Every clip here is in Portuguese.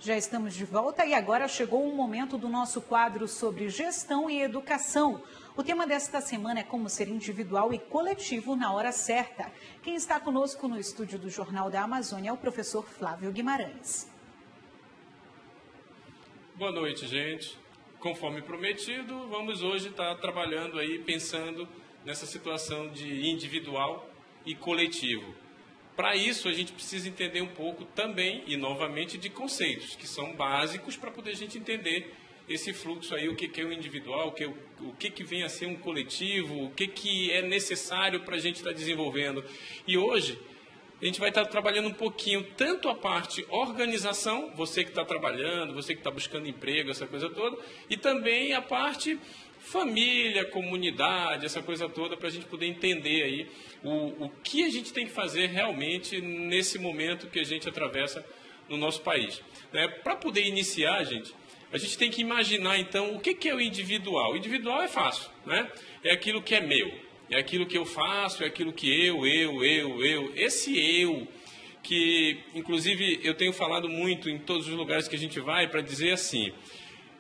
Já estamos de volta e agora chegou o momento do nosso quadro sobre gestão e educação. O tema desta semana é como ser individual e coletivo na hora certa. Quem está conosco no estúdio do Jornal da Amazônia é o professor Flávio Guimarães. Boa noite, gente. Conforme prometido, vamos hoje estar trabalhando aí, pensando nessa situação de individual e coletivo. Para isso, a gente precisa entender um pouco também, e novamente, de conceitos, que são básicos para poder a gente entender esse fluxo aí, o que é o individual, o que vem a ser um coletivo, o que é necessário para a gente estar desenvolvendo. E hoje, a gente vai estar trabalhando um pouquinho, tanto a parte organização, você que está trabalhando, você que está buscando emprego, essa coisa toda, e também a parte família, comunidade, essa coisa toda, para a gente poder entender aí o que a gente tem que fazer realmente nesse momento que a gente atravessa no nosso país. Para poder iniciar, gente, a gente tem que imaginar, então, o que é o individual. O individual é fácil, né? É aquilo que é meu, é aquilo que eu faço, é aquilo que eu. Esse eu, que, inclusive, eu tenho falado muito em todos os lugares que a gente vai para dizer assim,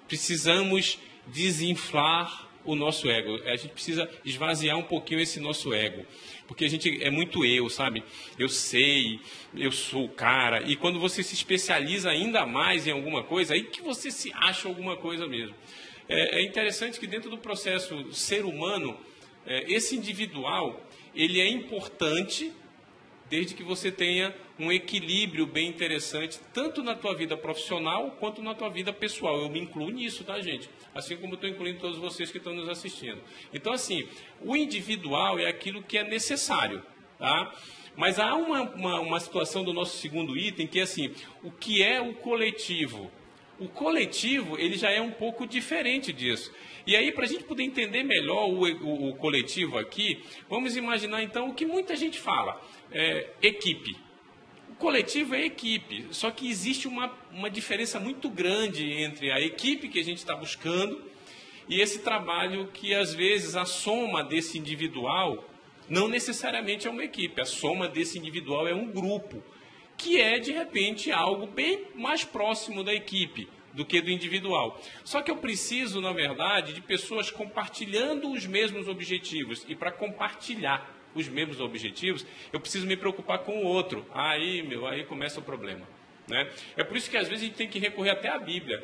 precisamos desinflar o nosso ego. A gente precisa esvaziar um pouquinho esse nosso ego. Porque a gente é muito eu, sabe? Eu sei, eu sou o cara. E quando você se especializa ainda mais em alguma coisa, aí que você se acha alguma coisa mesmo. É interessante que dentro do processo ser humano, esse individual, ele é importante desde que você tenha um equilíbrio bem interessante, tanto na tua vida profissional, quanto na tua vida pessoal. Eu me incluo nisso, tá, gente? Assim como eu estou incluindo todos vocês que estão nos assistindo. Então, assim, o individual é aquilo que é necessário, tá? Mas há uma situação do nosso segundo item, que é assim, o que é o coletivo? O coletivo, ele já é um pouco diferente disso. E aí, para a gente poder entender melhor o coletivo aqui, vamos imaginar, então, o que muita gente fala. Equipe. O coletivo é equipe, só que existe uma diferença muito grande entre a equipe que a gente está buscando e esse trabalho que, às vezes, a soma desse individual não necessariamente é uma equipe. A soma desse individual é um grupo, que é, de repente, algo bem mais próximo da equipe do que do individual. Só que eu preciso, na verdade, de pessoas compartilhando os mesmos objetivos. E para compartilhar os mesmos objetivos, eu preciso me preocupar com o outro. Aí começa o problema, né? É por isso que às vezes a gente tem que recorrer até à Bíblia.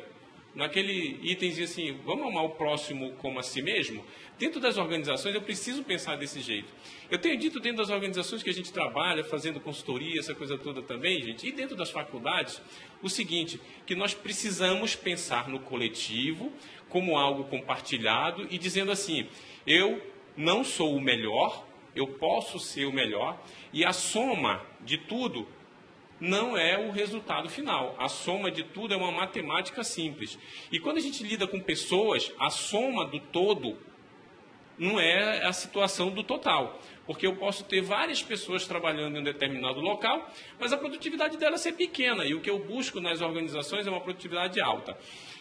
Naquele itemzinho assim, vamos amar o próximo como a si mesmo? Dentro das organizações eu preciso pensar desse jeito. Eu tenho dito dentro das organizações que a gente trabalha, fazendo consultoria, essa coisa toda também, gente, e dentro das faculdades, o seguinte, que nós precisamos pensar no coletivo como algo compartilhado e dizendo assim, eu não sou o melhor, eu posso ser o melhor, e a soma de tudo não é o resultado final. A soma de tudo é uma matemática simples. E quando a gente lida com pessoas, a soma do todo não é a situação do total. Porque eu posso ter várias pessoas trabalhando em um determinado local, mas a produtividade dela ser pequena. E o que eu busco nas organizações é uma produtividade alta.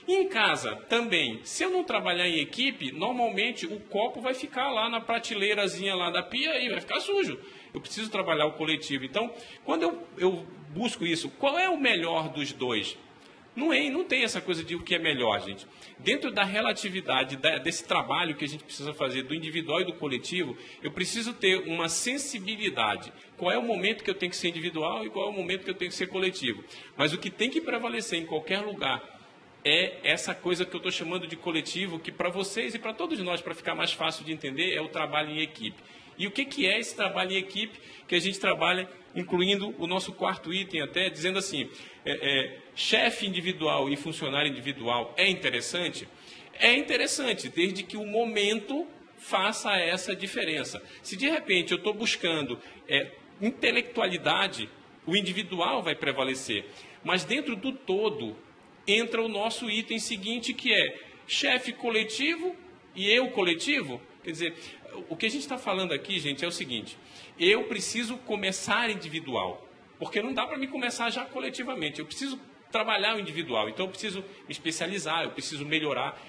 E em casa também, se eu não trabalhar em equipe, normalmente o copo vai ficar lá na prateleirazinha lá da pia e vai ficar sujo. Eu preciso trabalhar o coletivo. Então, quando eu busco isso, qual é o melhor dos dois? Não tem essa coisa de o que é melhor, gente. Dentro da relatividade desse trabalho que a gente precisa fazer, do individual e do coletivo, eu preciso ter uma sensibilidade. Qual é o momento que eu tenho que ser individual e qual é o momento que eu tenho que ser coletivo. Mas o que tem que prevalecer em qualquer lugar é essa coisa que eu estou chamando de coletivo, que para vocês e para todos nós, para ficar mais fácil de entender, é o trabalho em equipe. E o que é esse trabalho em equipe que a gente trabalha, incluindo o nosso quarto item até, dizendo assim, chefe individual e funcionário individual é interessante? É interessante, desde que o momento faça essa diferença. Se de repente eu estou buscando intelectualidade, o individual vai prevalecer. Mas dentro do todo entra o nosso item seguinte, que é chefe coletivo e eu coletivo. Quer dizer, o que a gente está falando aqui, gente, é o seguinte, eu preciso começar individual, porque não dá para me começar já coletivamente, eu preciso trabalhar o individual, então eu preciso me especializar, eu preciso melhorar.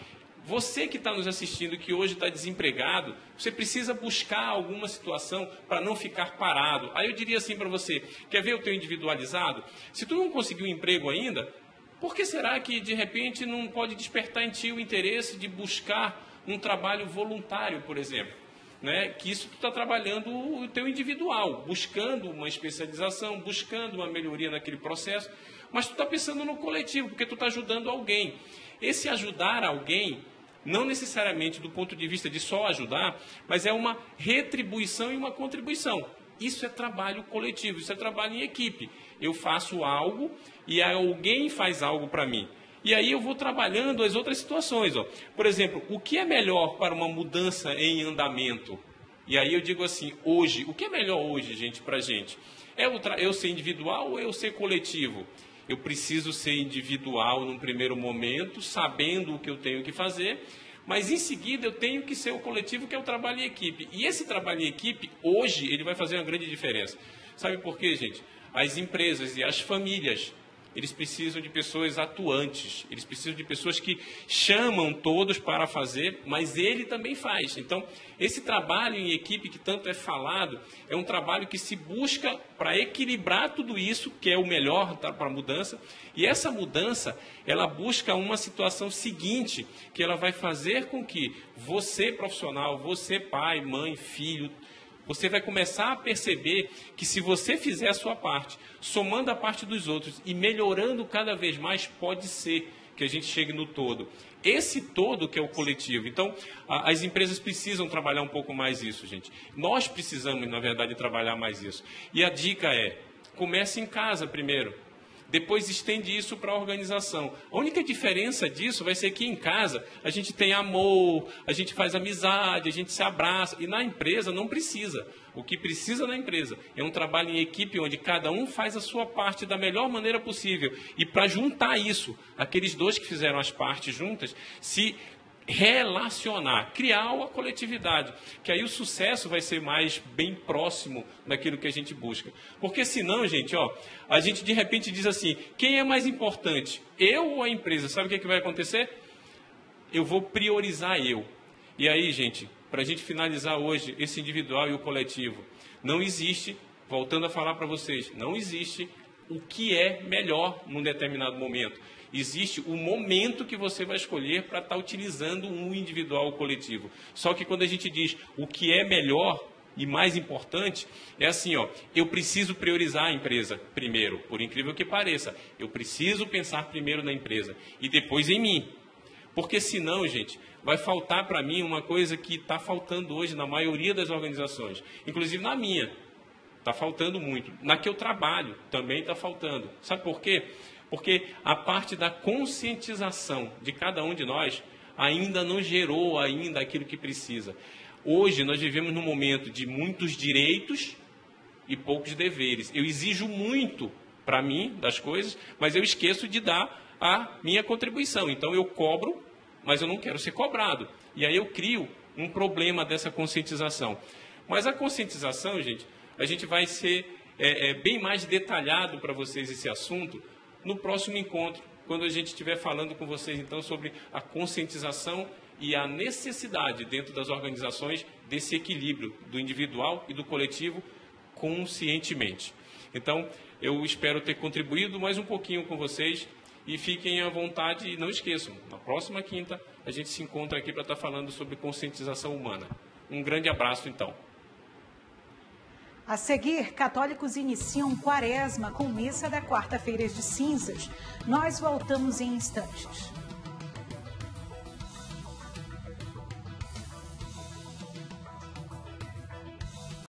Você que está nos assistindo, que hoje está desempregado, você precisa buscar alguma situação para não ficar parado. Aí eu diria assim para você, quer ver o teu individualizado? Se tu não conseguiu um emprego ainda, Por que será que, de repente, não pode despertar em ti o interesse de buscar um trabalho voluntário, por exemplo? Né? Que isso tu está trabalhando o teu individual, buscando uma especialização, buscando uma melhoria naquele processo, mas tu está pensando no coletivo, porque tu está ajudando alguém. Esse ajudar alguém, não necessariamente do ponto de vista de só ajudar, mas é uma retribuição e uma contribuição. Isso é trabalho coletivo, isso é trabalho em equipe. Eu faço algo e alguém faz algo para mim. E aí eu vou trabalhando as outras situações. Ó. Por exemplo, o que é melhor para uma mudança em andamento? E aí eu digo assim, hoje, o que é melhor hoje, gente, para a gente? É eu ser individual ou eu ser coletivo? Eu preciso ser individual num primeiro momento, sabendo o que eu tenho que fazer, mas em seguida eu tenho que ser o coletivo, que é o trabalho em equipe. E esse trabalho em equipe, hoje, ele vai fazer uma grande diferença. Sabe por quê, gente? As empresas e as famílias, eles precisam de pessoas atuantes, eles precisam de pessoas que chamam todos para fazer, mas ele também faz. Então, esse trabalho em equipe que tanto é falado, é um trabalho que se busca para equilibrar tudo isso, que é o melhor para a mudança, e essa mudança, ela busca uma situação seguinte, que ela vai fazer com que você, profissional, você, pai, mãe, filho, você vai começar a perceber que se você fizer a sua parte, somando a parte dos outros e melhorando cada vez mais, pode ser que a gente chegue no todo. Esse todo que é o coletivo. Então, as empresas precisam trabalhar um pouco mais isso, gente. Nós precisamos, na verdade, trabalhar mais isso. E a dica é, comece em casa primeiro. Depois estende isso para a organização. A única diferença disso vai ser que em casa a gente tem amor, a gente faz amizade, a gente se abraça. E na empresa não precisa. O que precisa na empresa é um trabalho em equipe onde cada um faz a sua parte da melhor maneira possível. E para juntar isso, aqueles dois que fizeram as partes juntas, se relacionar, criar uma coletividade, que aí o sucesso vai ser mais bem próximo daquilo que a gente busca. Porque senão, gente, ó, a gente de repente diz assim, quem é mais importante, eu ou a empresa? Sabe o que vai acontecer? Eu vou priorizar eu. E aí, gente, para a gente finalizar hoje esse individual e o coletivo, não existe, voltando a falar para vocês, não existe o que é melhor num determinado momento. Existe o momento que você vai escolher para estar utilizando um individual ou coletivo. Só que quando a gente diz o que é melhor e mais importante, é assim, ó, eu preciso priorizar a empresa primeiro, por incrível que pareça. Eu preciso pensar primeiro na empresa e depois em mim. Porque senão, gente, vai faltar para mim uma coisa que está faltando hoje na maioria das organizações, inclusive na minha. Está faltando muito. Na que eu trabalho também está faltando. Sabe por quê? Porque a parte da conscientização de cada um de nós ainda não gerou ainda aquilo que precisa. Hoje nós vivemos num momento de muitos direitos e poucos deveres. Eu exijo muito para mim das coisas, mas eu esqueço de dar a minha contribuição. Então eu cobro, mas eu não quero ser cobrado. E aí eu crio um problema dessa conscientização. Mas a conscientização, gente, a gente vai ser bem mais detalhado para vocês esse assunto no próximo encontro, quando a gente estiver falando com vocês, então, sobre a conscientização e a necessidade dentro das organizações desse equilíbrio do individual e do coletivo conscientemente. Então, eu espero ter contribuído mais um pouquinho com vocês e fiquem à vontade e não esqueçam, na próxima quinta a gente se encontra aqui para estar falando sobre conscientização humana. Um grande abraço, então. A seguir, católicos iniciam Quaresma com missa da quarta-feira de cinzas. Nós voltamos em instantes.